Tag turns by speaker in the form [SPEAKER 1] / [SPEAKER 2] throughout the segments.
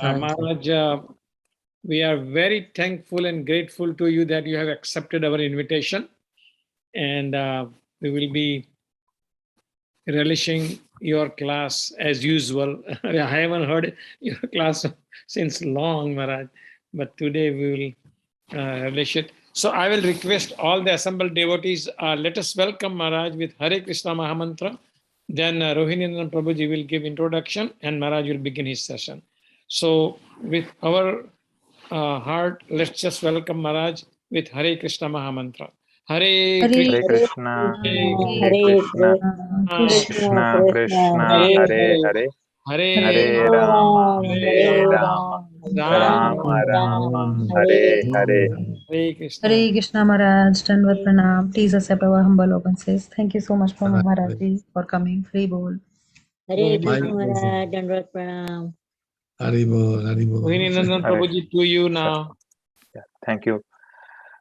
[SPEAKER 1] Maharaj, we are very thankful and grateful to you that you have accepted our invitation, and we will be relishing your class as usual. I haven't heard your class since long, Maharaj, but today we will relish it. So I will request all the assembled devotees, let us welcome Maharaj with Hare Krishna Mahamantra. Then Rohinendan Prabhuji will give introduction and Maharaj will begin his session. So with our heart, let's just welcome Maharaj with Hare Krishna Mahamantra. Hare
[SPEAKER 2] Hare
[SPEAKER 1] Krishna,
[SPEAKER 2] Krishna, Krishna Krishna, Hare Hare, Hare Rama, Hare Rama, Rama Rama, Hare Hare.
[SPEAKER 1] Hare Krishna.
[SPEAKER 3] Hare Krishna Maharaj, Dandavat Pranam. Please accept our humble obeisances. Thank you so much for Maharaj for coming. Free bol.
[SPEAKER 4] Hare Krishna Maharaj, Dandavat Pranam.
[SPEAKER 5] Haribol, Haribol.
[SPEAKER 1] Rohinendan Prabhuji, to you now.
[SPEAKER 2] Yeah, thank you.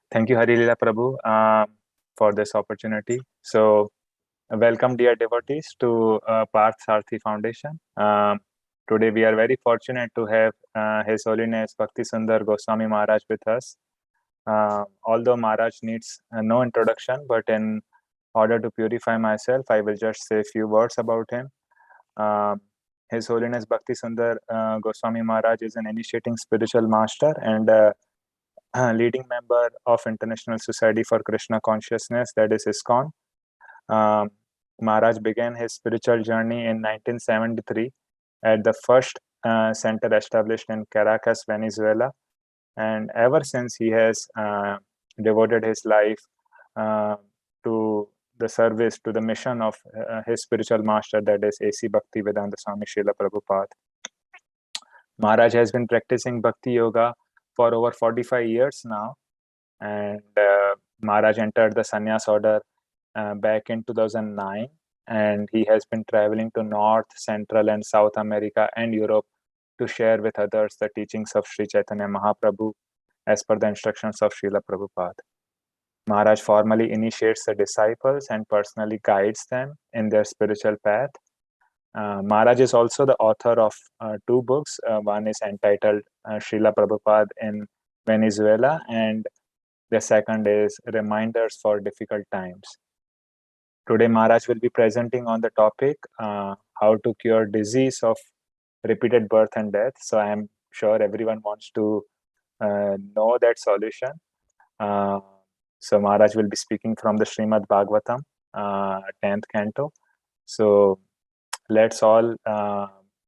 [SPEAKER 2] Thank you, Hari Lila Prabhu, for this opportunity. So, welcome, dear devotees, to Parth Sarthi Foundation. Today, we are very fortunate to have His Holiness Bhakti Sundar Goswami Maharaj with us. Although Maharaj needs no introduction, but in order to purify myself, I will just say a few words about him. His Holiness Bhakti Sundar Goswami Maharaj is an initiating spiritual master and leading member of International Society for Krishna Consciousness, that is ISKCON. Maharaj began his spiritual journey in 1973 at the first center established in Caracas, Venezuela. And ever since, he has devoted his life to the service, to the mission of his spiritual master, that is A.C. Bhaktivedanta Swami Srila Prabhupada. Maharaj has been practicing Bhakti Yoga for over 45 years now. And Maharaj entered the sannyas order back in 2009. And he has been traveling to North, Central, and South America and Europe to share with others the teachings of Sri Chaitanya Mahaprabhu as per the instructions of Srila Prabhupada. Maharaj formally initiates the disciples and personally guides them in their spiritual path. Maharaj is also the author of two books. One is entitled Srila Prabhupada in Venezuela, and the second is Reminders for Difficult Times. Today, Maharaj will be presenting on the topic how to cure disease of repeated birth and death. So I am sure everyone wants to know that solution. So Maharaj will be speaking from the Srimad Bhagavatam, 10th canto. So let's all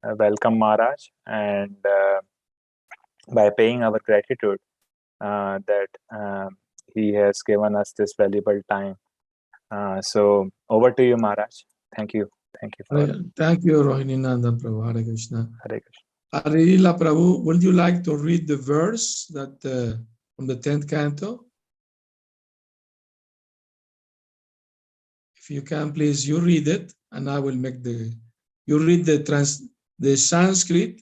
[SPEAKER 2] welcome Maharaj, and by paying our gratitude that he has given us this valuable time. So over to you, Maharaj. Thank you. Thank you.
[SPEAKER 5] Thank you, Rohinendan Prabhu. Hare Krishna.
[SPEAKER 2] Hare Krishna.
[SPEAKER 5] Harila Prabhu, would you like to read the verse that from the 10th canto? If you can, please, you read it, and I will make you read the Sanskrit.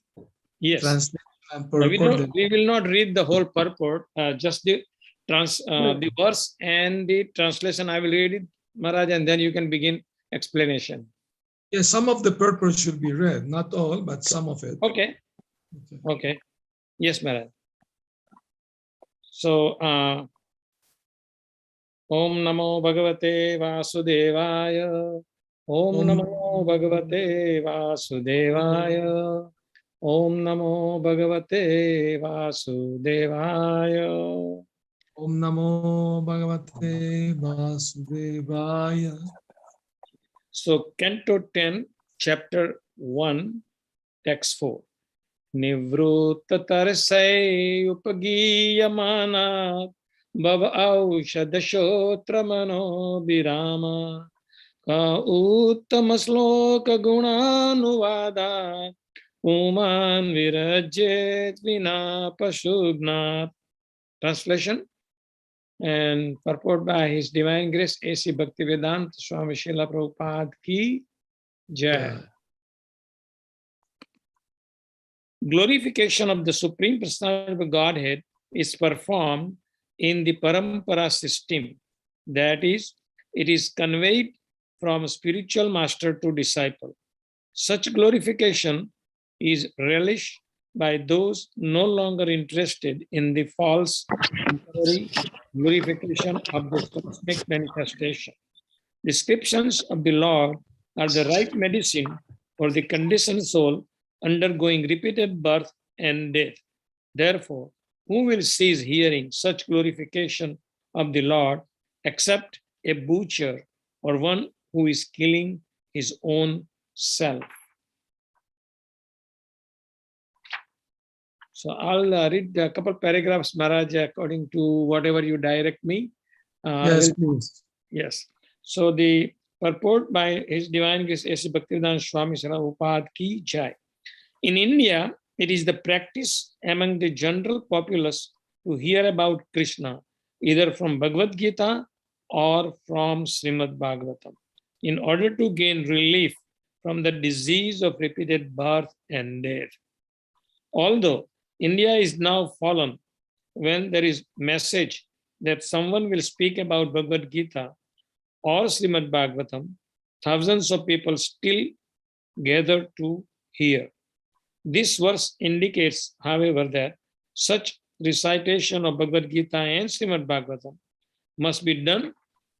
[SPEAKER 1] Yes.
[SPEAKER 5] Translation and purport.
[SPEAKER 1] We will not read the whole purport, just the verse and the translation. I will read it, Maharaj, and then you can begin explanation.
[SPEAKER 5] Yes, some of the purport should be read, not all, but some of it.
[SPEAKER 1] Okay. Yes, Maharaj. So, Om Namo Bhagavate Vasudevaya. Om Namo Bhagavate Vasudevaya. Om Namo Bhagavate Vasudevaya.
[SPEAKER 5] Om Namo Bhagavate Vasudevaya.
[SPEAKER 1] So, Canto 10, Chapter 1, Text 4. Nivrutta tarsai upagiyamana bhava aushadashotra mano birama ka uttama sloka gunanuvada uman virajet vina pashubnat. Translation and purport by His Divine Grace A.C. Bhaktivedanta Swami Srila Prabhupada ki Jai. Glorification of the Supreme Personality of Godhead is performed in the Parampara system. That is, it is conveyed from spiritual master to disciple. Such glorification is relished by those no longer interested in the false temporary glorification of the cosmic manifestation. Descriptions of the Lord are the right medicine for the conditioned soul undergoing repeated birth and death. Therefore, who will cease hearing such glorification of the Lord except a butcher or one who is killing his own self? So I'll read a couple paragraphs, Maharaj, according to whatever you direct me.
[SPEAKER 5] Yes, please.
[SPEAKER 1] Yes. So the purport by His Divine Grace A.C. Bhaktivedanta Swami Prabhupada Ki Jai. In India, it is the practice among the general populace to hear about Krishna, either from Bhagavad Gita or from Srimad Bhagavatam, in order to gain relief from the disease of repeated birth and death. Although India is now fallen, when there is message that someone will speak about Bhagavad Gita or Srimad Bhagavatam, thousands of people still gather to hear. This verse indicates, however, that such recitation of Bhagavad Gita and Srimad Bhagavatam must be done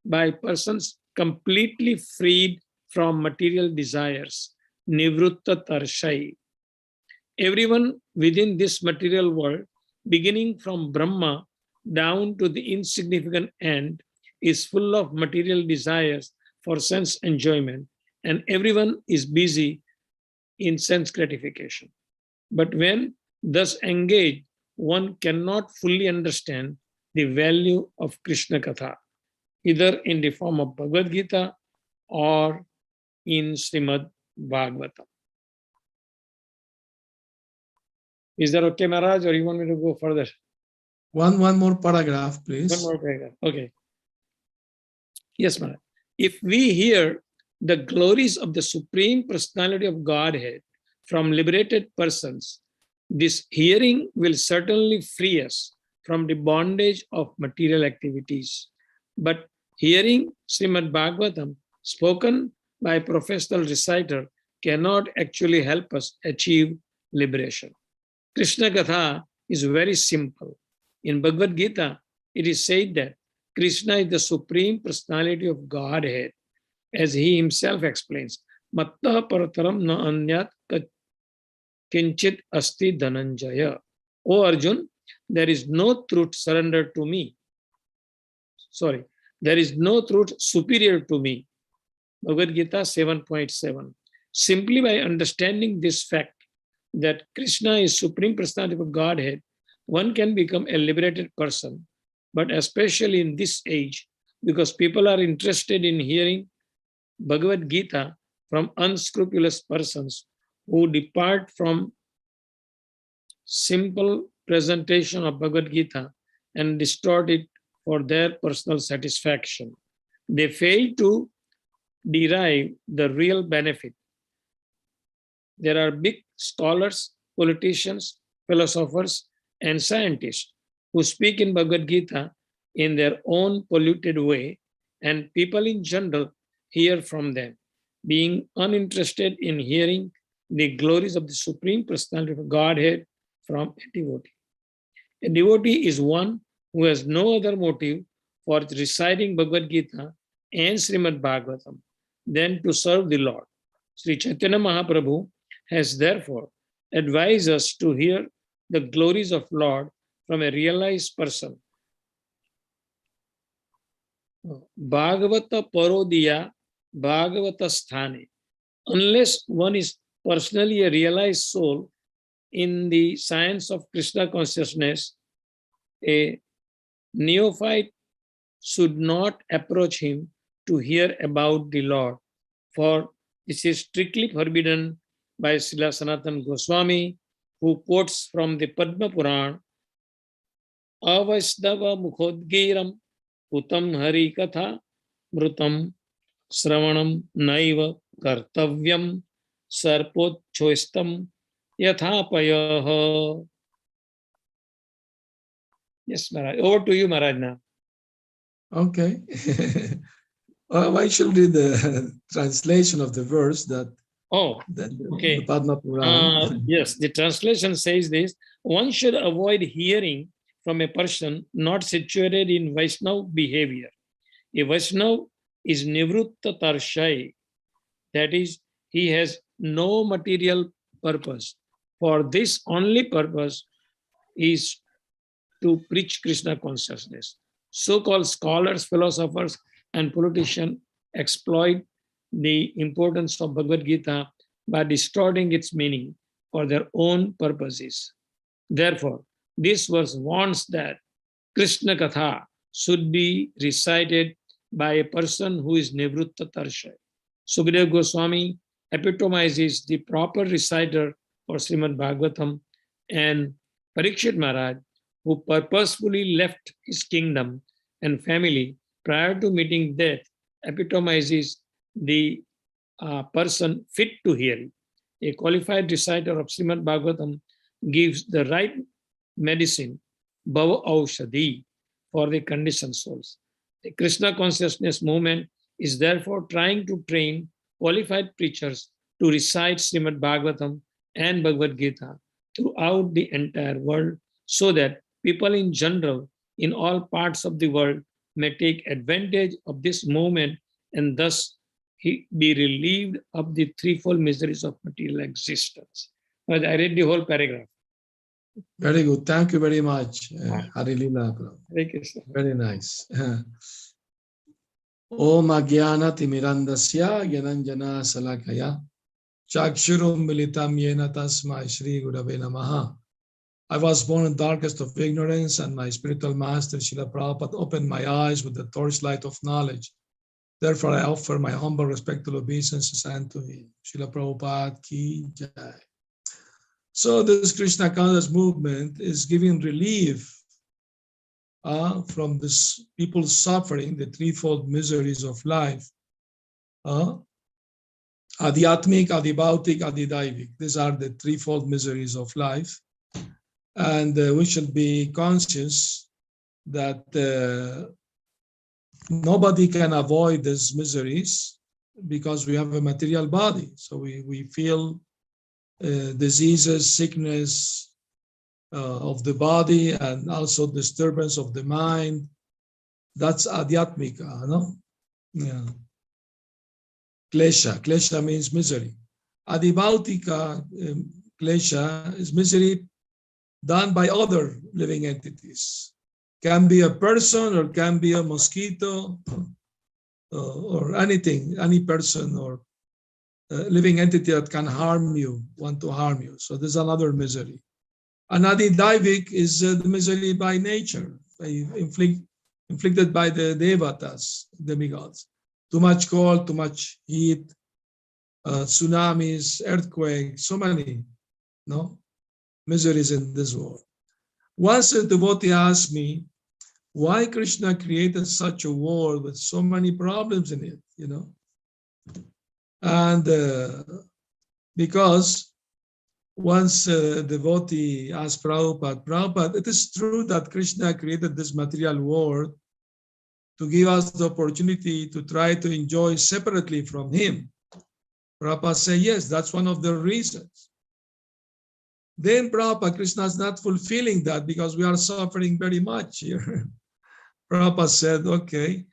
[SPEAKER 1] by persons completely freed from material desires, nivritta tarshai. Everyone within this material world, beginning from Brahma down to the insignificant end, is full of material desires for sense enjoyment, and everyone is busy in sense gratification. But when thus engaged, one cannot fully understand the value of Krishna Katha, either in the form of Bhagavad Gita or in Srimad Bhagavatam. Is that okay, Maharaj, or you want me to go further?
[SPEAKER 5] One more paragraph, please.
[SPEAKER 1] One more paragraph. Okay. Yes, Maharaj. If we hear the glories of the Supreme Personality of Godhead from liberated persons, this hearing will certainly free us from the bondage of material activities. But hearing Srimad Bhagavatam spoken by a professional reciter cannot actually help us achieve liberation. Krishna Katha is very simple. In Bhagavad Gita, it is said that Krishna is the Supreme Personality of Godhead, as he himself explains. Matta parataram na anyat kinchit asti dhananjaya. O Arjun, there is no truth surrendered to me. Sorry, there is no truth superior to me. Bhagavad Gita 7.7. Simply by understanding this fact that Krishna is Supreme Personality of Godhead, one can become a liberated person. But especially in this age, because people are interested in hearing Bhagavad Gita from unscrupulous persons who depart from simple presentation of Bhagavad Gita and distort it for their personal satisfaction. They fail to derive the real benefit. There are big scholars, politicians, philosophers, and scientists who speak in Bhagavad Gita in their own polluted way, and people in general hear from them, being uninterested in hearing the glories of the Supreme Personality of Godhead from a devotee. A devotee is one who has no other motive for reciting Bhagavad Gita and Srimad Bhagavatam than to serve the Lord. Sri Chaitanya Mahaprabhu has therefore advised us to hear the glories of Lord from a realized person. Bhagavata parodiya Bhagavata sthane. Unless one is personally a realized soul in the science of Krishna consciousness, a neophyte should not approach him to hear about the Lord, for this is strictly forbidden by Srila Sanatana Goswami, who quotes from the Padma Puran, Avaisdava mukhodgiram utam hari katha mrutam sravanam naiva kartavyam sarpochoistam yathapayaha. Yes, Maharaj. Over to you, Maharaj, now.
[SPEAKER 5] Okay. I shall read the translation of the verse that
[SPEAKER 1] Oh, okay.
[SPEAKER 5] The Padma Purana.
[SPEAKER 1] Yes, the translation says this: one should avoid hearing from a person not situated in Vaishnava behavior. A Vaishnava is Nivrutta Tarshai, that is, he has no material purpose. For this only purpose is to preach Krishna consciousness. So-called scholars, philosophers, and politicians exploit the importance of Bhagavad Gita by distorting its meaning for their own purposes. Therefore, this verse warns that Krishna Katha should be recited by a person who is Nivrutta Tarsha. Sukadeva Goswami epitomizes the proper reciter for Srimad Bhagavatam, and Parikshit Maharaj, who purposefully left his kingdom and family prior to meeting death, epitomizes the person fit to hear it. A qualified reciter of Srimad Bhagavatam gives the right medicine, Bhava Aushadhi, for the conditioned souls. The Krishna consciousness movement is therefore trying to train qualified preachers to recite Srimad Bhagavatam and Bhagavad Gita throughout the entire world, so that people in general in all parts of the world may take advantage of this movement and thus be relieved of the threefold miseries of material existence. I read the whole paragraph.
[SPEAKER 5] Very good. Thank you very much, Harilila.
[SPEAKER 1] Thank you, sir.
[SPEAKER 5] Very nice. Om Agyana Timirandasya Gyananjana Salakaya Chakshurum Militam Yena Tasmai Shri Gurave Namaha. I was born in darkest of ignorance, and my spiritual master Srila Prabhupada opened my eyes with the torchlight of knowledge. Therefore, I offer my humble respectful obeisances unto him. Srila Prabhupada Ki Jai. So this Krishna conscious movement is giving relief from this people's suffering, the threefold miseries of life. Adhyatmik, Adhibhautik, Adhidaivik. These are the threefold miseries of life. And we should be conscious that nobody can avoid these miseries because we have a material body. So we feel diseases, sickness of the body, and also disturbance of the mind. That's adhyatmika, no? Yeah. Klesha. Klesha means misery. Adhibhautika klesha is misery done by other living entities. Can be a person or can be a mosquito or anything, any person or living entity that can harm you, want to harm you. So there's another misery. Anadidaivik is the misery by nature, inflicted by the devatas, demigods. Too much cold, too much heat, tsunamis, earthquakes, so many miseries in this world. Once a devotee asked me, why Krishna created such a world with so many problems in it, And because once a devotee asked Prabhupada, it is true that Krishna created this material world to give us the opportunity to try to enjoy separately from him. Prabhupada said, yes, that's one of the reasons. Then Prabhupada, Krishna is not fulfilling that because we are suffering very much here. Prabhupada said, okay,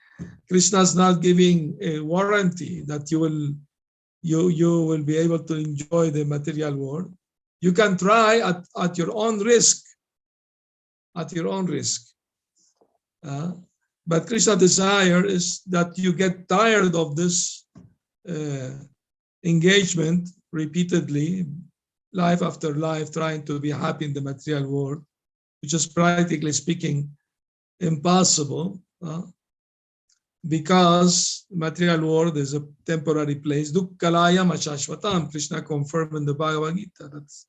[SPEAKER 5] Krishna is not giving a warranty that you will be able to enjoy the material world. You can try at your own risk. At your own risk. But Krishna's desire is that you get tired of this engagement repeatedly, life after life, trying to be happy in the material world, which is practically speaking impossible, because the material world is a temporary place. Dukkhalayam ashashvatam, Krishna confirmed in the Bhagavad Gita. That's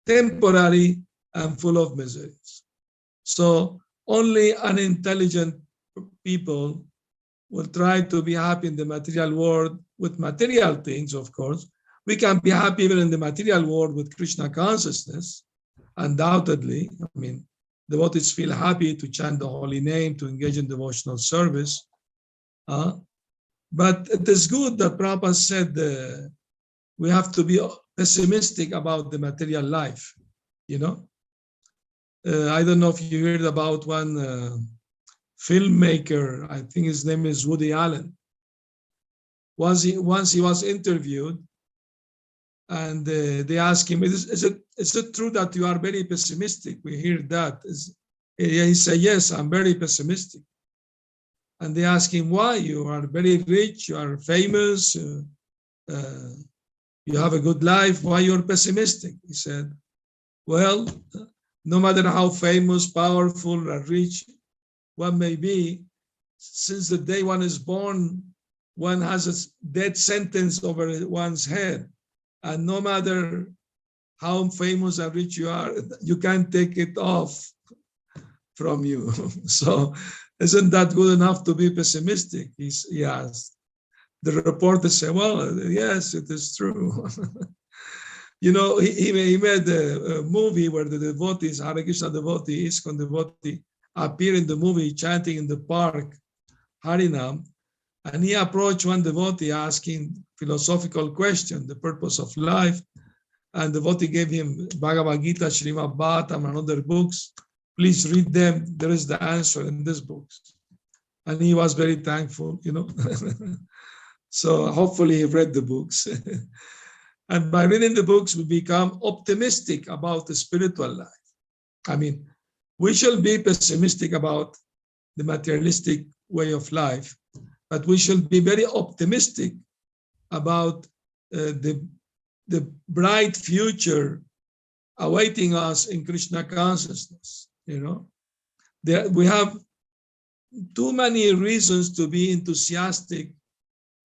[SPEAKER 5] temporary and full of miseries. So only unintelligent people will try to be happy in the material world with material things, of course. We can be happy even in the material world with Krishna consciousness, undoubtedly. I mean, devotees feel happy to chant the holy name, to engage in devotional service. But it is good that Prabhupada said we have to be pessimistic about the material life, you know. I don't know if you heard about one filmmaker, I think his name is Woody Allen. Once he was interviewed, and they asked him, is it true that you are very pessimistic? We hear that. He said, yes, I'm very pessimistic. And they asked him, why? You are very rich, you are famous, you have a good life, why you're pessimistic? He said, well, no matter how famous, powerful, or rich one may be, since the day one is born, one has a death sentence over one's head. And no matter how famous or rich you are, you can't take it off from you. So isn't that good enough to be pessimistic? He asked. The reporter said, well, yes, it is true. You know, he made a movie where the devotees, Hare Krishna devotee, ISKCON devotee, appear in the movie chanting in the park, Harinam, and he approached one devotee asking philosophical question, the purpose of life, and the devotee gave him Bhagavad Gita, Srimad Bhagavatam, and other books. Please read them. There is the answer in these books. And he was very thankful, you know. So hopefully he read the books. And by reading the books, we become optimistic about the spiritual life. I mean, we shall be pessimistic about the materialistic way of life, but we should be very optimistic about the bright future awaiting us in Krishna consciousness. You know, we have too many reasons to be enthusiastic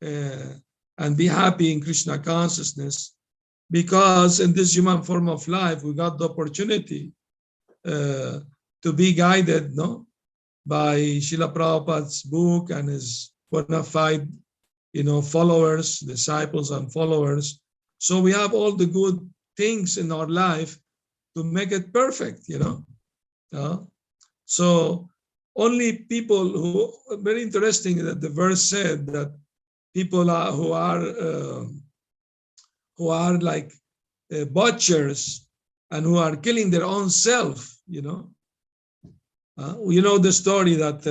[SPEAKER 5] and be happy in Krishna consciousness, because in this human form of life, we got the opportunity to be guided, no, by Srila Prabhupada's book and his bona fide, you know, followers, disciples and followers. So we have all the good things in our life to make it perfect, you know. So only people who, very interesting that the verse said that people who are like butchers and who are killing their own self, you know. You know the story that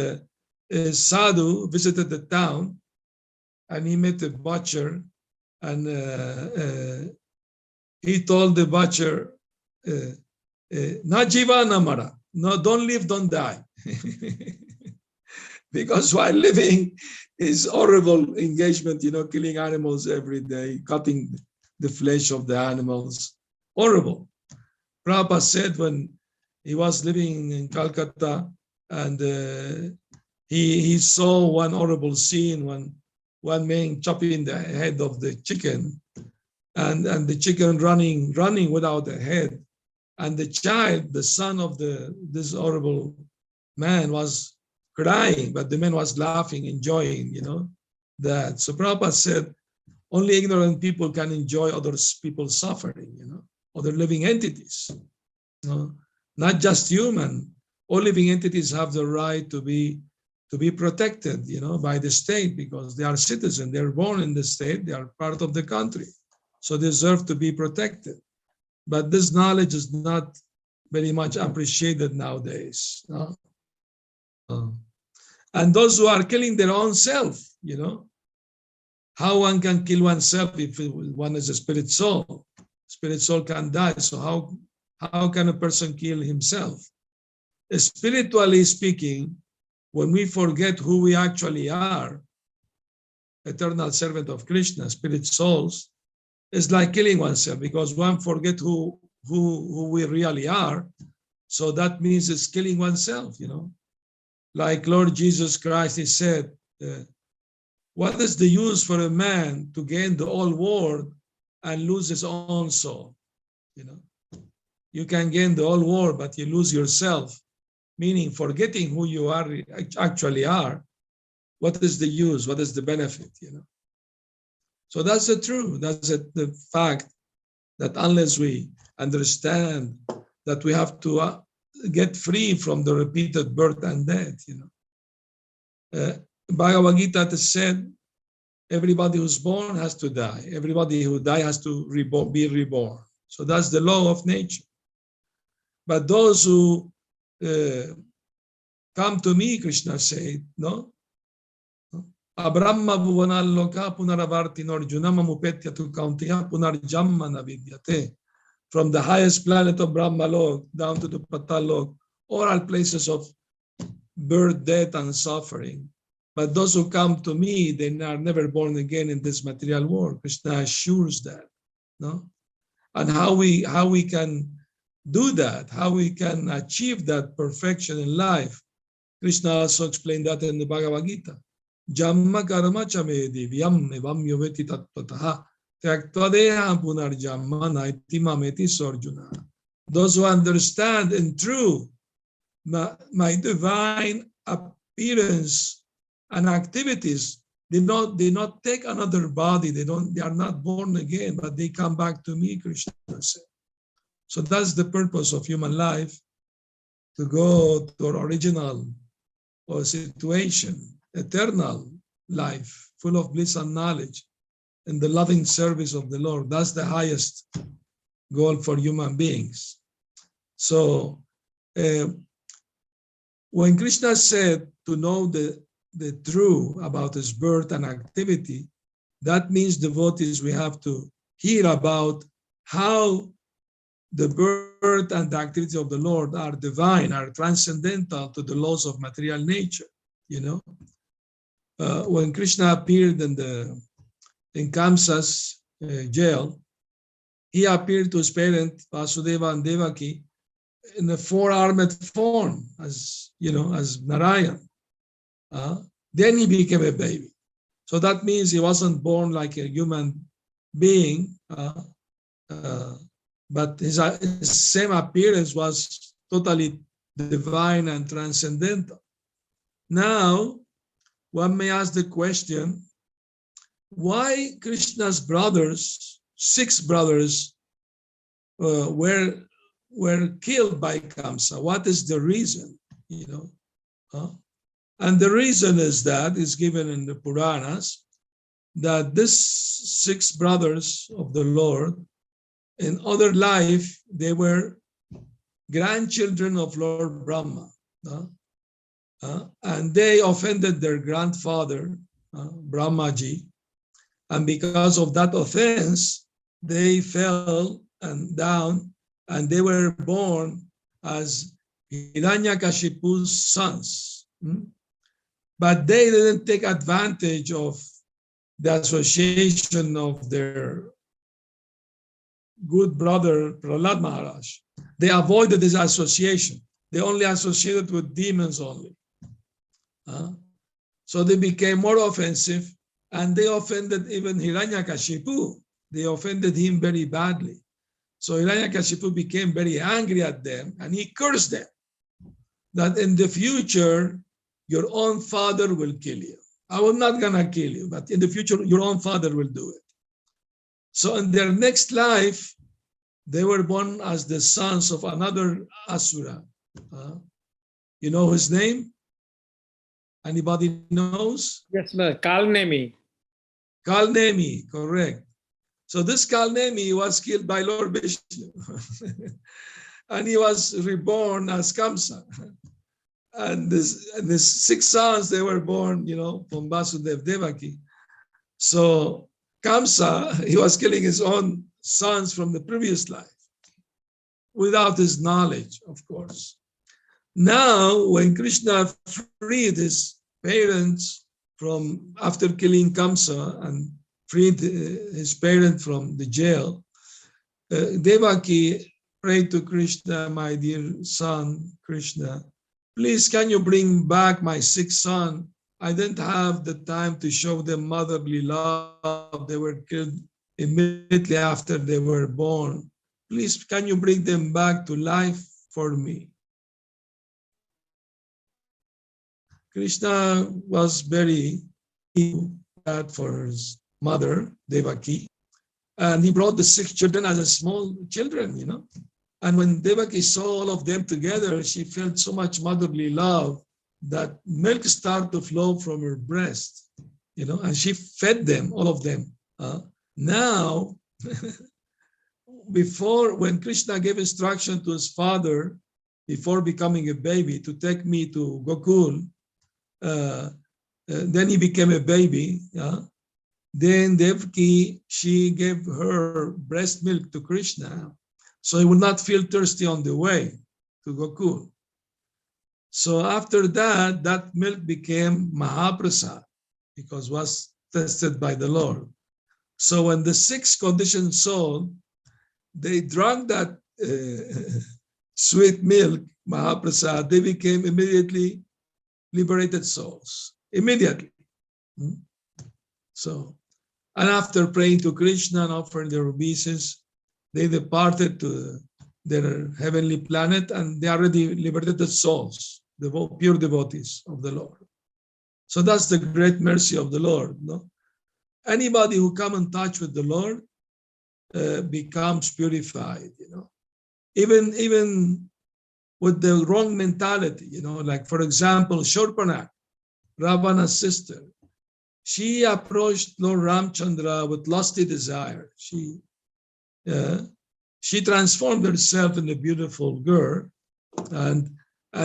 [SPEAKER 5] a sadhu visited the town and he met a butcher, and he told the butcher, na jiva na mara, no, don't live, don't die. Because while living is horrible engagement, you know, killing animals every day, cutting the flesh of the animals, horrible. Prabhupada said when he was living in Calcutta, and he saw one horrible scene, one man chopping the head of the chicken, and the chicken running without a head, and the child, the son of this horrible man, was crying, but the man was laughing, enjoying, you know, that. So Prabhupada said, only ignorant people can enjoy other people's suffering, you know, other living entities, you know, not just human. All living entities have the right to be protected, you know, by the state, because they are citizens, they're born in the state, they are part of the country, so they deserve to be protected. But this knowledge is not very much appreciated nowadays. No? And those who are killing their own self, you know, how one can kill oneself if one is a spirit soul? Spirit soul can die, so how can a person kill himself? Spiritually speaking, when we forget who we actually are, eternal servant of Krishna, spirit souls, it's like killing oneself, because one forget who we really are. So that means it's killing oneself, you know. Like Lord Jesus Christ, he said, what is the use for a man to gain the whole world and lose his own soul? You know, you can gain the whole world, but you lose yourself, meaning forgetting who you are actually are. What is the use? What is the benefit? You know. So that's the truth. That's the fact that unless we understand that we have to get free from the repeated birth and death, you know. Bhagavad Gita said everybody who's born has to die. Everybody who dies has to be reborn. So that's the law of nature. But those who come to me, Krishna said, no? Abrahma bhuvanaloka punaravarti norjunam amupetya tu kauntiya punarjamma navidyate. From the highest planet of Brahmalok down to the Patalok, all are places of birth, death, and suffering. But those who come to me, they are never born again in this material world. Krishna assures that, no? And how we can do that, how we can achieve that perfection in life. Krishna also explained that in the Bhagavad Gita. Jamma karma chame divyam evam yoveti tattvataha tyaktvadeha punarjamma naiti mameti sorjuna. Those who understand in truth my divine appearance and activities, they not take another body, they are not born again, but they come back to me, Krishna said. So that's the purpose of human life, to go to our original or situation, eternal life, full of bliss and knowledge, in the loving service of the Lord. That's the highest goal for human beings. So when Krishna said to know the truth about his birth and activity, that means devotees, we have to hear about how the birth and the activity of the Lord are divine, are transcendental to the laws of material nature. You know, when Krishna appeared in Kamsa's jail, he appeared to his parents Vasudeva and Devaki in a four-armed form, as you know, as Narayan. Then he became a baby. So that means he wasn't born like a human being, but his same appearance was totally divine and transcendental. Now, one may ask the question, why Krishna's brothers, 6 brothers, were killed by Kamsa? What is the reason? You know, and the reason is that is given in the Puranas, that these 6 brothers of the Lord, in other life, they were grandchildren of Lord Brahma. And they offended their grandfather, Brahmaji. And because of that offense, they fell down, and they were born as Hiranyakashipu's sons. But they didn't take advantage of the association of their good brother Prahlad Maharaj. They avoided this association. They only associated with demons only. So they became more offensive, and they offended even Hiranyakashipu. They offended him very badly. So Hiranyakashipu became very angry at them, and he cursed them that in the future, your own father will kill you. I was not going to kill you, but in the future, your own father will do it. So in their next life, they were born as the sons of another Asura. You know his name? Anybody knows?
[SPEAKER 1] Yes, Kalnemi.
[SPEAKER 5] Kalnemi, correct. So this Kalnemi was killed by Lord Vishnu. And he was reborn as Kamsa. And this 6 sons, they were born, you know, from Vasudeva Devaki. So Kamsa, he was killing his own sons from the previous life, without his knowledge, of course. Now, when Krishna freed his parents from, after killing Kamsa, and freed his parents from the jail, Devaki prayed to Krishna, my dear son, Krishna, please can you bring back my 6 sons? I didn't have the time to show them motherly love. They were killed immediately after they were born. Please, can you bring them back to life for me? Krishna was very bad for his mother, Devaki, and he brought the 6 children as small children, you know. And when Devaki saw all of them together, she felt so much motherly love that milk started to flow from her breast. and she fed them, all of them. Now, before, when Krishna gave instruction to his father, before becoming a baby, to take me to Gokul, then he became a baby. Then Devaki, she gave her breast milk to Krishna, so he would not feel thirsty on the way to Gokul. So after that, that milk became Mahaprasad, because was tested by the Lord. So when the 6 conditioned soul, they drank that sweet milk, Mahaprasad, they became immediately liberated souls, immediately. So, and after praying to Krishna and offering their obeisances, they departed to their heavenly planet, and they already liberated souls, the pure devotees of the Lord. So that's the great mercy of the Lord. No? Anybody who come in touch with the Lord becomes purified. Even with the wrong mentality. Like for example, Shurpanak, Ravana's sister, she approached Lord Ramchandra with lusty desire. She transformed herself in a beautiful girl, and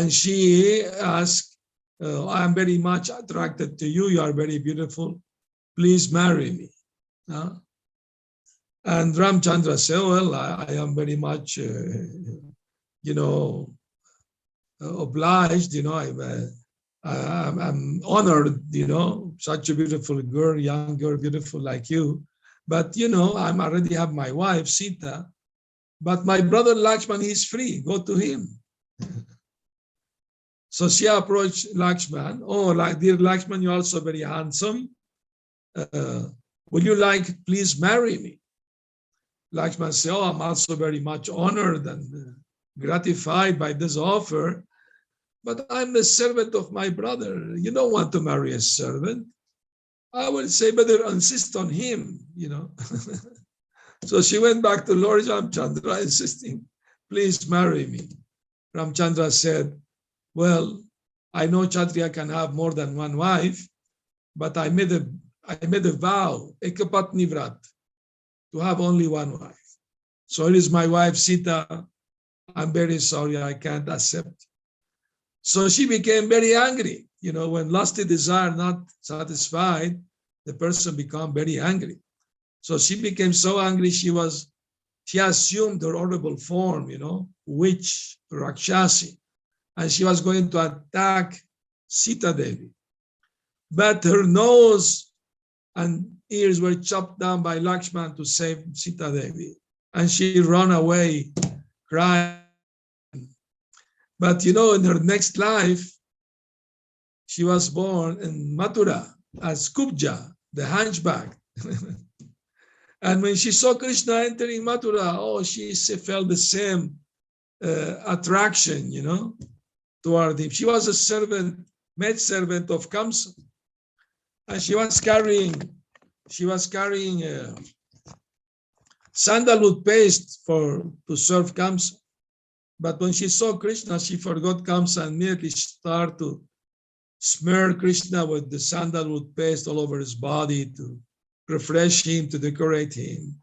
[SPEAKER 5] she asked, I am very much attracted to you. You are very beautiful. Please marry me. And Ramchandra said, well, I am very much, obliged. I'm honored. Such a beautiful girl, young girl, beautiful like you. But I'm already have my wife Sita. But my brother Lakshman, he's free. Go to him. So she approached Lakshman. Oh, dear Lakshman, you're also very handsome. Would you please marry me? Lakshman said, oh, I'm also very much honored and gratified by this offer, but I'm the servant of my brother. You don't want to marry a servant. I would say better insist on him, So she went back to Lord Ramchandra insisting, please marry me. Ramchandra said, well, I know Kshatriya can have more than one wife, but I made a vow, ekapatni vrat, to have only one wife. So it is my wife Sita. I'm very sorry, I can't accept. So she became very angry. When lusty desire not satisfied, the person become very angry. So she became so angry, she assumed her horrible form, witch, Rakshasi, and she was going to attack Sita Devi. But her nose and ears were chopped down by Lakshman to save Sita Devi. And she ran away crying. But in her next life, she was born in Mathura as Kubja, the hunchback. And when she saw Krishna entering Mathura, she felt the same attraction, toward him. She was a maid servant of Kamsa. And she was carrying sandalwood paste to serve Kamsa. But when she saw Krishna, she forgot Kamsa and immediately started to smear Krishna with the sandalwood paste all over his body to refresh him, to decorate him.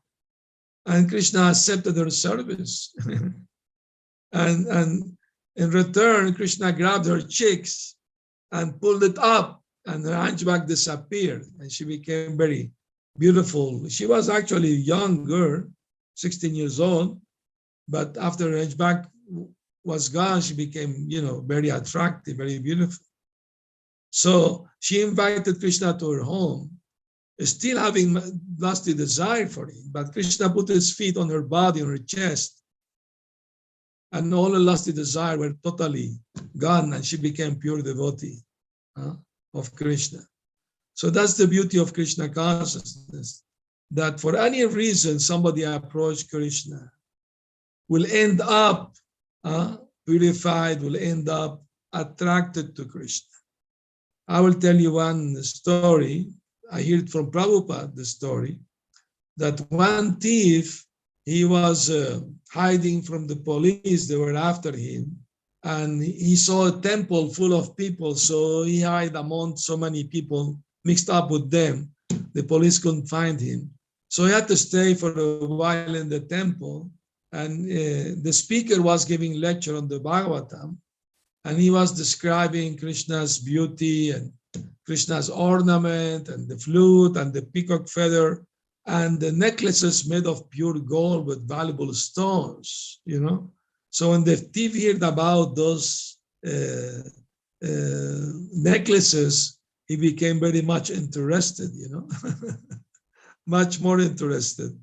[SPEAKER 5] And Krishna accepted her service. and in return, Krishna grabbed her cheeks and pulled it up, and her hunchback disappeared, and she became very beautiful. She was actually a young girl, 16 years old, but after her hunchback was gone, she became, very attractive, very beautiful. So she invited Krishna to her home, still having lusty desire for him, but Krishna put his feet on her body, on her chest, and all the lusty desire were totally gone, and she became pure devotee of Krishna. So that's the beauty of Krishna consciousness, that for any reason somebody approach Krishna will end up purified, will end up attracted to Krishna. I will tell you one story. I heard from Prabhupada the story that one thief, he was hiding from the police. They were after him, and he saw a temple full of people, so he hid among so many people mixed up with them. The police couldn't find him. So he had to stay for a while in the temple. And the speaker was giving lecture on the Bhagavatam. And he was describing Krishna's beauty and Krishna's ornament and the flute and the peacock feather and the necklaces made of pure gold with valuable stones, you know. So when the thief heard about those necklaces, he became very much interested, you know, much more interested.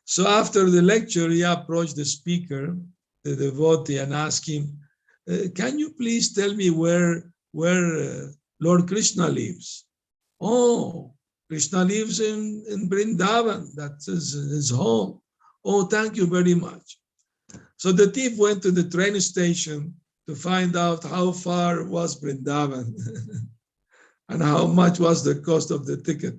[SPEAKER 5] So after the lecture, he approached the speaker, the devotee, and asked him, can you please tell me where Lord Krishna lives? Oh, Krishna lives in Vrindavan. That's his home. Oh, thank you very much. So the thief went to the train station to find out how far was Vrindavan and how much was the cost of the ticket.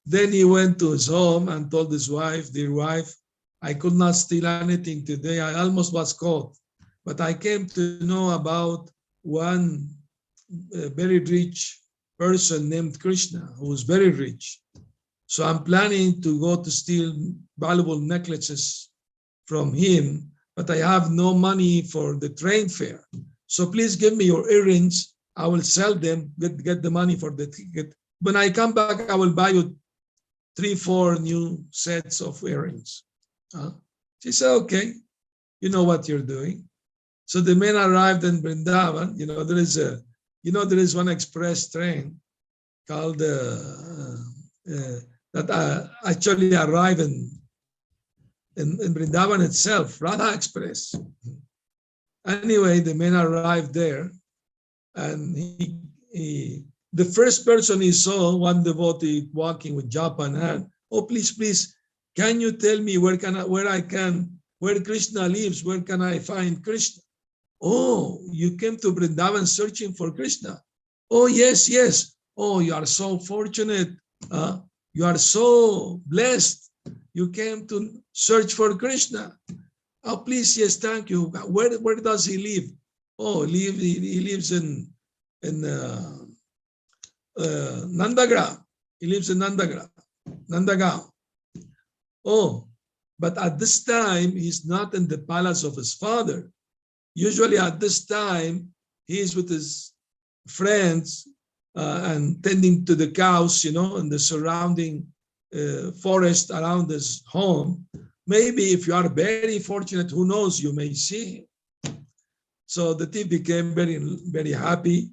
[SPEAKER 5] Then he went to his home and told his wife, dear wife, I could not steal anything today. I almost was caught. But I came to know about one very rich person named Krishna, who was very rich. So I'm planning to go to steal valuable necklaces from him, but I have no money for the train fare. So please give me your earrings. I will sell them, get the money for the ticket. When I come back, I will buy you 3-4 new sets of earrings. She said, okay, you know what you're doing. So the men arrived in Vrindavan. You know, there is one express train called that actually arrived in Vrindavan itself, Radha Express. Anyway, the men arrived there, and the first person he saw, one devotee walking with japa in hand. Oh, please, can you tell me where Krishna lives? Where can I find Krishna? Oh, you came to Vrindavan searching for Krishna. Oh, yes. Oh, you are so fortunate. You are so blessed. You came to search for Krishna. Oh, please, yes, thank you. Where does he live? Oh, he lives in Nandagra. He lives in Nandagaon. Oh, but at this time, he's not in the palace of his father. Usually at this time, he is with his friends and tending to the cows, you know, in the surrounding forest around his home. Maybe if you are very fortunate, who knows, you may see him. So the thief became very, very happy,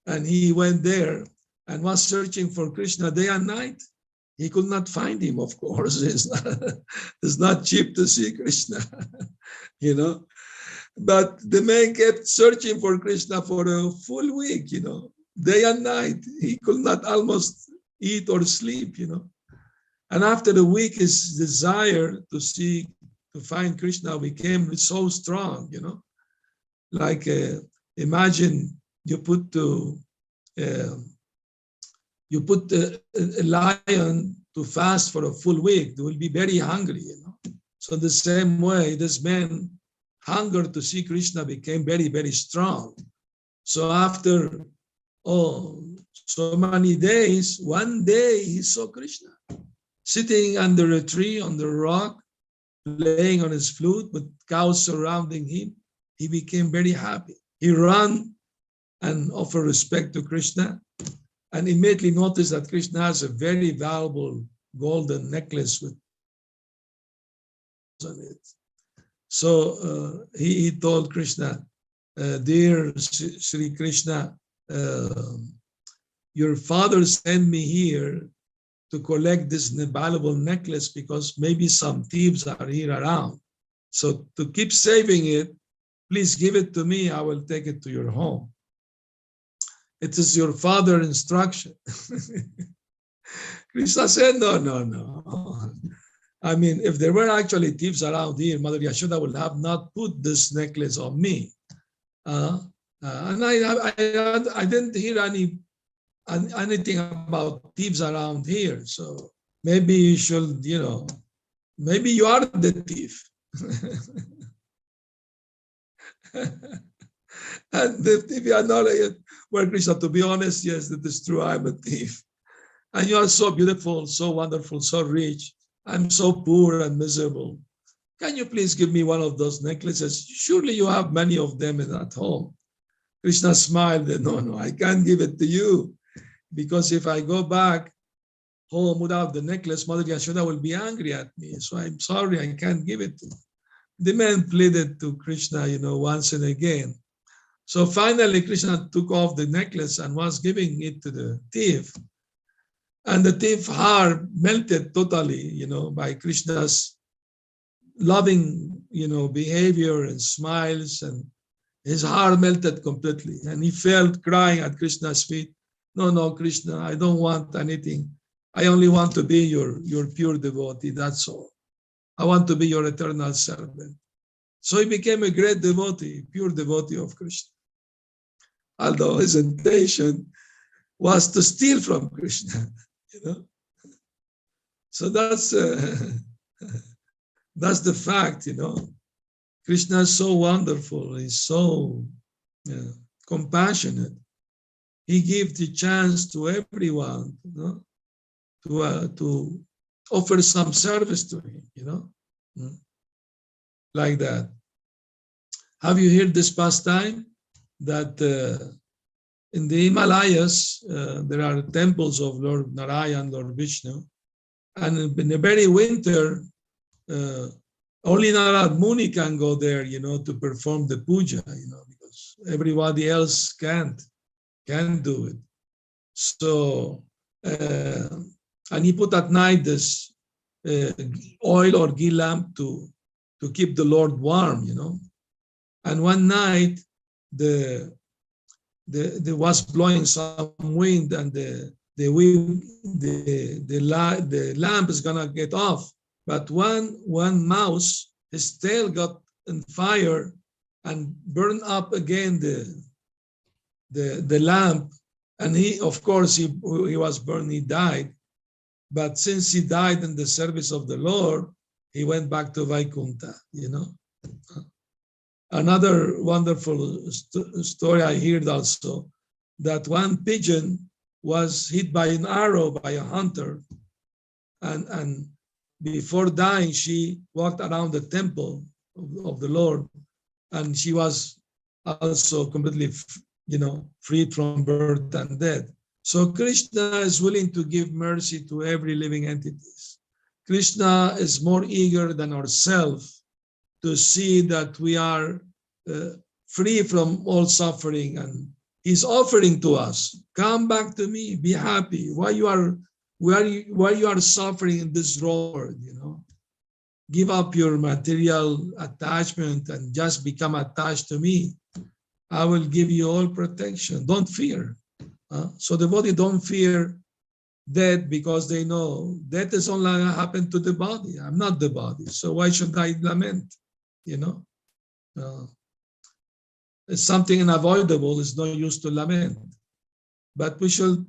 [SPEAKER 5] and he went there and was searching for Krishna day and night. He could not find him, of course. It's not cheap to see Krishna, you know. But the man kept searching for Krishna for a full week, you know, day and night. He could not almost eat or sleep, you know. And after a week, his desire to find Krishna became so strong, you know. Like imagine you put a lion to fast for a full week. They will be very hungry, you know. So the same way, this man hunger to see Krishna became very, very strong. So after so many days, one day he saw Krishna sitting under a tree on the rock, playing on his flute with cows surrounding him. He became very happy. He ran and offered respect to Krishna, and immediately noticed that Krishna has a very valuable golden necklace with on it. So he told Krishna, dear Sri Krishna, your father sent me here to collect this valuable necklace because maybe some thieves are here around. So to keep saving it, please give it to me. I will take it to your home. It is your father's instruction. Krishna said, no. I mean, if there were actually thieves around here, Mother Yashoda would have not put this necklace on me. And I didn't hear anything about thieves around here. So maybe you should, you know, maybe you are the thief. And if you are not well, Krishna, to be honest, yes, that is true. I'm a thief. And you are so beautiful, so wonderful, so rich. I'm so poor and miserable. Can you please give me one of those necklaces? Surely you have many of them at home. Krishna smiled. No, I can't give it to you. Because if I go back home without the necklace, Mother Yashoda will be angry at me. So I'm sorry, I can't give it to you. The man pleaded to Krishna, once and again. So finally, Krishna took off the necklace and was giving it to the thief. And the thief's heart melted totally, by Krishna's loving, behavior and smiles, and his heart melted completely. And he felt crying at Krishna's feet. No, Krishna, I don't want anything. I only want to be your pure devotee, that's all. I want to be your eternal servant. So he became a great devotee, pure devotee of Krishna. Although his intention was to steal from Krishna, So that's the fact, Krishna is so wonderful. He's so compassionate. He gives the chance to everyone, to offer some service to him, like that. Have you heard this pastime that in the Himalayas there are temples of Lord Narayan, Lord Vishnu, and in the very winter, only Narad Muni can go there, to perform the puja, because everybody else can't do it. So, and he put at night this oil or ghee lamp to keep the Lord warm, And one night, there was blowing some wind, and the lamp is gonna get off. But one mouse, his tail got on fire and burned up again the lamp. And he, of course, he was burned, he died. But since he died in the service of the Lord, he went back to Vaikuntha, Another wonderful story I heard also, that one pigeon was hit by an arrow by a hunter, and before dying, she walked around the temple of the Lord, and she was also completely, freed from birth and death. So Krishna is willing to give mercy to every living entity. Krishna is more eager than ourselves to see that we are free from all suffering, and he's offering to us, come back to me, be happy. Why you are suffering in this world, give up your material attachment and just become attached to me. I will give you all protection. Don't fear. So the body don't fear death, because they know death is only going to happen to the body. I'm not the body. So why should I lament? It's something unavoidable. It's no use to lament. But we should,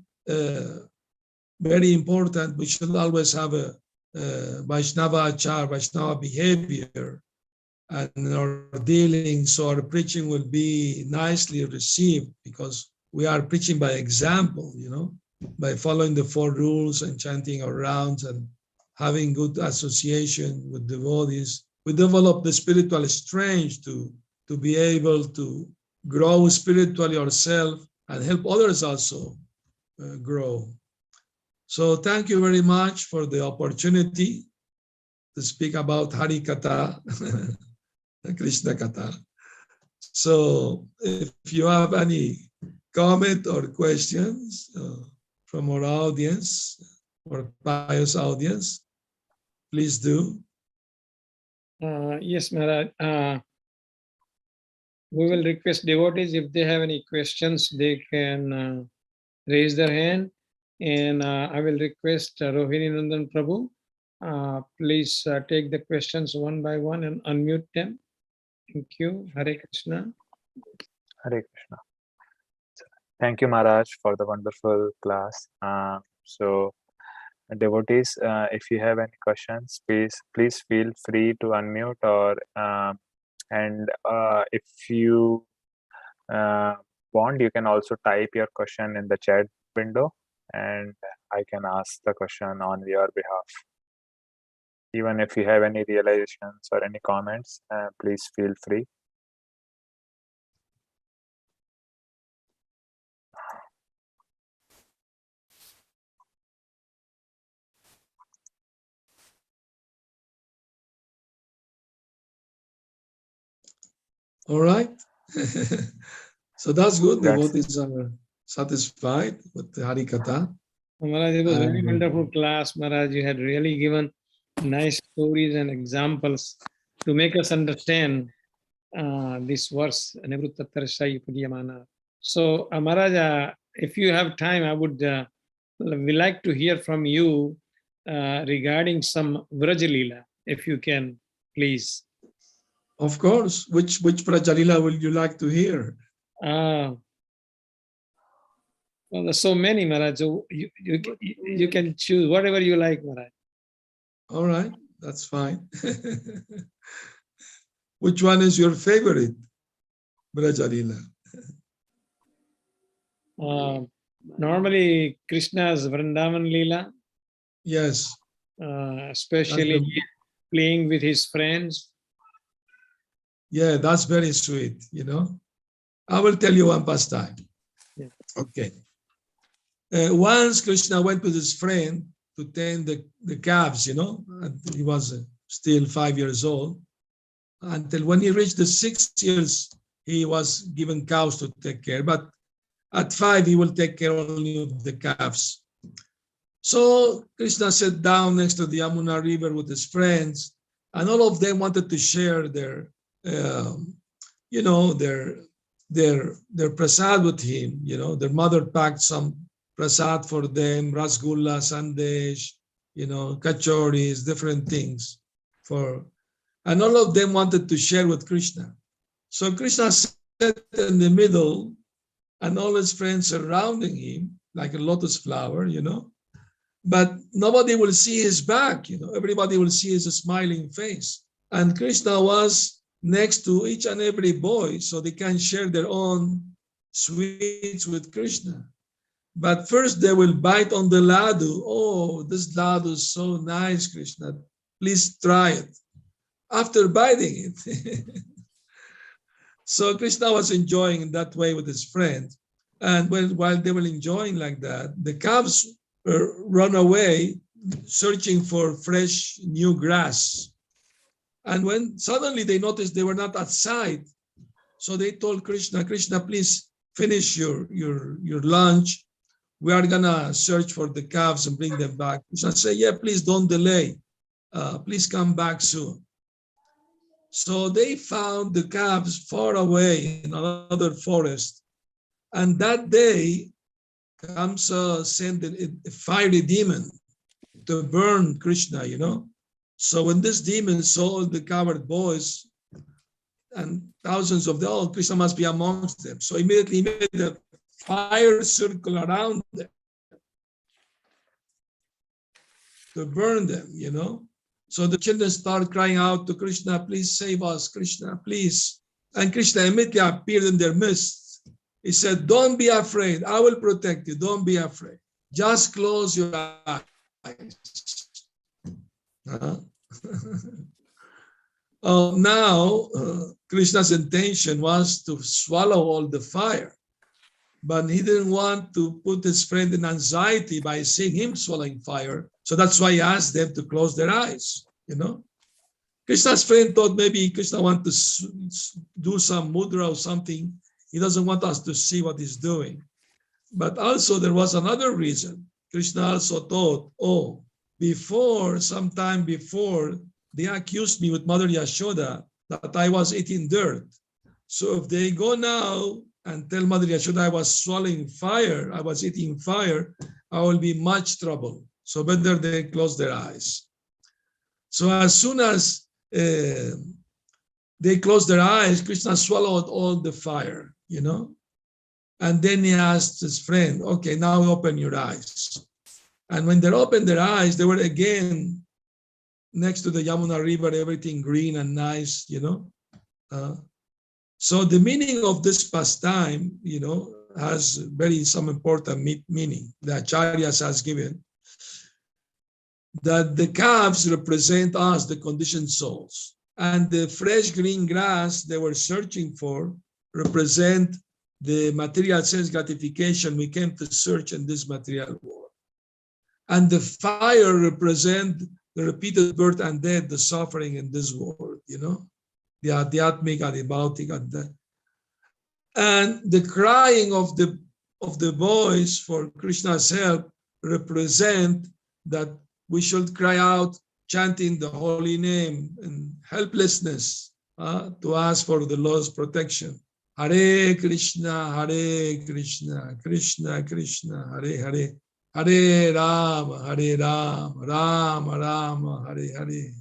[SPEAKER 5] very important, we should always have a Vaishnava achar, Vaishnava behavior, and our dealings, so our preaching will be nicely received, because we are preaching by example, by following the 4 rules and chanting our rounds and having good association with devotees. We develop the spiritual strength to be able to grow spiritually ourselves and help others also grow. So thank you very much for the opportunity to speak about Hari Katha, Krishna Katha. So if you have any comment or questions from our audience, or pious audience, please do.
[SPEAKER 1] Yes, Maharaj. We will request devotees, if they have any questions, they can raise their hand. And I will request Rohini Nandan Prabhu, please take the questions one by one and unmute them. Thank you. Hare Krishna.
[SPEAKER 2] Hare Krishna. Thank you, Maharaj, for the wonderful class. So, devotees, if you have any questions, please feel free to unmute, or and if you Bond, you can also type your question in the chat window and I can ask the question on your behalf. Even if you have any realizations or any comments, please feel free.
[SPEAKER 5] All right. So that's good. The
[SPEAKER 2] That's
[SPEAKER 5] devotees are satisfied with the Harikatha.
[SPEAKER 1] Maharaj, it was a very
[SPEAKER 5] And,
[SPEAKER 1] wonderful class, Maharaj. You had really given nice stories and examples to make us understand this verse, Nivruttatarshai Pudiyamana. So, Maharaj, if you have time, I would we like to hear from you regarding some Vrajalila, if you can, please.
[SPEAKER 5] of course, which Prajalila will you like to hear?
[SPEAKER 1] Well, there's so many, Maharaj. So you can choose whatever you like, Maharaj.
[SPEAKER 5] All right, that's fine. Which one is your favorite, Brajalila?
[SPEAKER 1] Normally, Krishna's Vrindavan Leela,
[SPEAKER 5] Yes.
[SPEAKER 1] especially playing with his friends.
[SPEAKER 5] Yeah, that's very sweet, you know. I will tell you one pastime.
[SPEAKER 1] Yeah.
[SPEAKER 5] Okay. Once Krishna went with his friend to tend the calves, you know, and he was still 5 years old. Until when he reached the 6 years, he was given cows to take care. But at 5, he will take care only of the calves. So Krishna sat down next to the Yamuna River with his friends, and all of them wanted to share their, you know, their prasad with him. You know, their mother packed some prasad for them, rasgulla, sandesh, you know, kachoris, different things and all of them wanted to share with Krishna. So Krishna sat in the middle and all his friends surrounding him like a lotus flower, you know, but nobody will see his back, you know, everybody will see his smiling face. And Krishna was next to each and every boy so they can share their own sweets with Krishna. But first they will bite on the laddu. Oh, this laddu is so nice, Krishna. Please try it. After biting it. So Krishna was enjoying in that way with his friend. And while they were enjoying like that, the calves run away searching for fresh new grass. And when suddenly they noticed they were not outside, so they told Krishna, Krishna, please finish your lunch. We are gonna search for the calves and bring them back. Krishna said, yeah, please don't delay. Please come back soon. So they found the calves far away in another forest. And that day, Kamsa sent a fiery demon to burn Krishna, you know. So when this demon saw all the coward boys and thousands of them, oh, Krishna must be amongst them. So immediately he made a fire circle around them to burn them, you know. So the children start crying out to Krishna, please save us, Krishna, please. And Krishna immediately appeared in their midst. He said, don't be afraid. I will protect you. Don't be afraid. Just close your eyes. Now, Krishna's intention was to swallow all the fire. But he didn't want to put his friend in anxiety by seeing him swallowing fire. So that's why he asked them to close their eyes, you know. Krishna's friend thought maybe Krishna wants to do some mudra or something. He doesn't want us to see what he's doing. But also there was another reason. Krishna also thought, oh, sometime before, they accused me with Mother Yashoda that I was eating dirt. So if they go now and tell Mother Yashoda I was swallowing fire, I was eating fire, I will be much trouble. So better they close their eyes. So as soon as they closed their eyes, Krishna swallowed all the fire, you know. And then he asked his friend, okay, now open your eyes. And when they opened their eyes, they were again next to the Yamuna River, everything green and nice, you know. So the meaning of this pastime, has very some important meaning. The acharyas has given that the calves represent us, the conditioned souls, and the fresh green grass they were searching for represent the material sense gratification we came to search in this material world. And the fire represent the repeated birth and death, the suffering in this world, the adhyatmika, the bhautika. And the crying of the boys for Krishna's help represent that we should cry out, chanting the holy name in helplessness to ask for the Lord's protection. Hare Krishna, Krishna Krishna, Hare Hare, Hare Rama, Rama Rama, Hare Hare.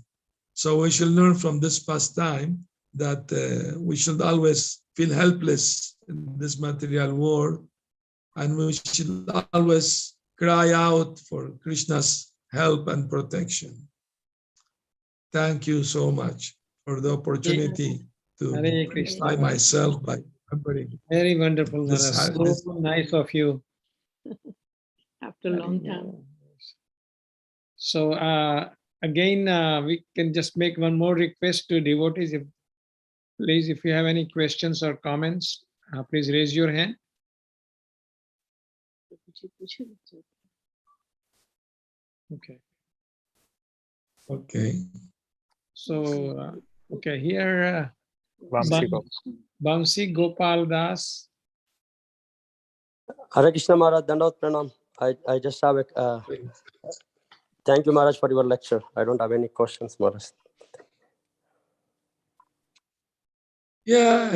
[SPEAKER 5] So we should learn from this pastime that we should always feel helpless in this material world, and we should always cry out for Krishna's help and protection. Thank you so much for the opportunity to try myself by remembering.
[SPEAKER 1] Very wonderful, Maharaj. So nice of you.
[SPEAKER 4] After a long time.
[SPEAKER 1] So again, we can just make one more request to devotees. Please, if you have any questions or comments, please raise your hand. Okay.
[SPEAKER 5] Okay.
[SPEAKER 1] So, okay, here, Bamsi Gopal Das.
[SPEAKER 6] Hare Krishna Maharaj, Dandavat Pranam. I just have a thank you Maharaj for your lecture. I don't have any questions, Maharaj.
[SPEAKER 5] Yeah,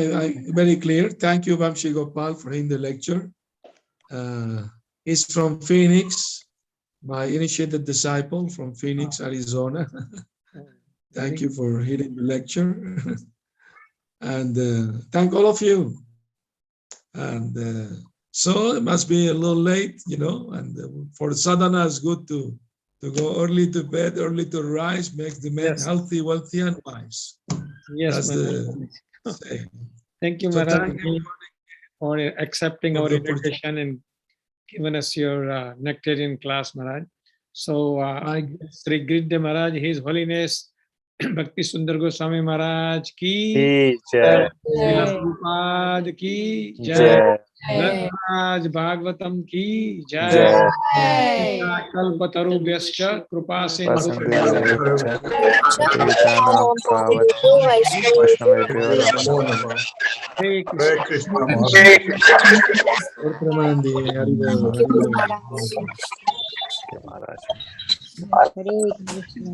[SPEAKER 5] very clear. Thank you, Bamsi Gopal, for in the lecture. He's from Phoenix, my initiated disciple from Phoenix, Arizona. Thank you for hearing the lecture. And thank all of you. And so it must be a little late, and for sadhana it's good to go early to bed, early to rise, makes the man healthy, wealthy, and wise.
[SPEAKER 1] Yes, thank you, Maharaj, for accepting our invitation and giving us your nectarian class, Maharaj. So, Sri Giridhar Maharaj, His Holiness Bhakti Sundar Goswami Maharaj ki
[SPEAKER 2] Jai.
[SPEAKER 1] Prabhupada ki Jai. Maharaj Bhagavatam ki Jai. Kalpataru Vyascha Krupa Sindhu. Hare Krishna.
[SPEAKER 2] Maharaj.
[SPEAKER 4] Hare Krishna.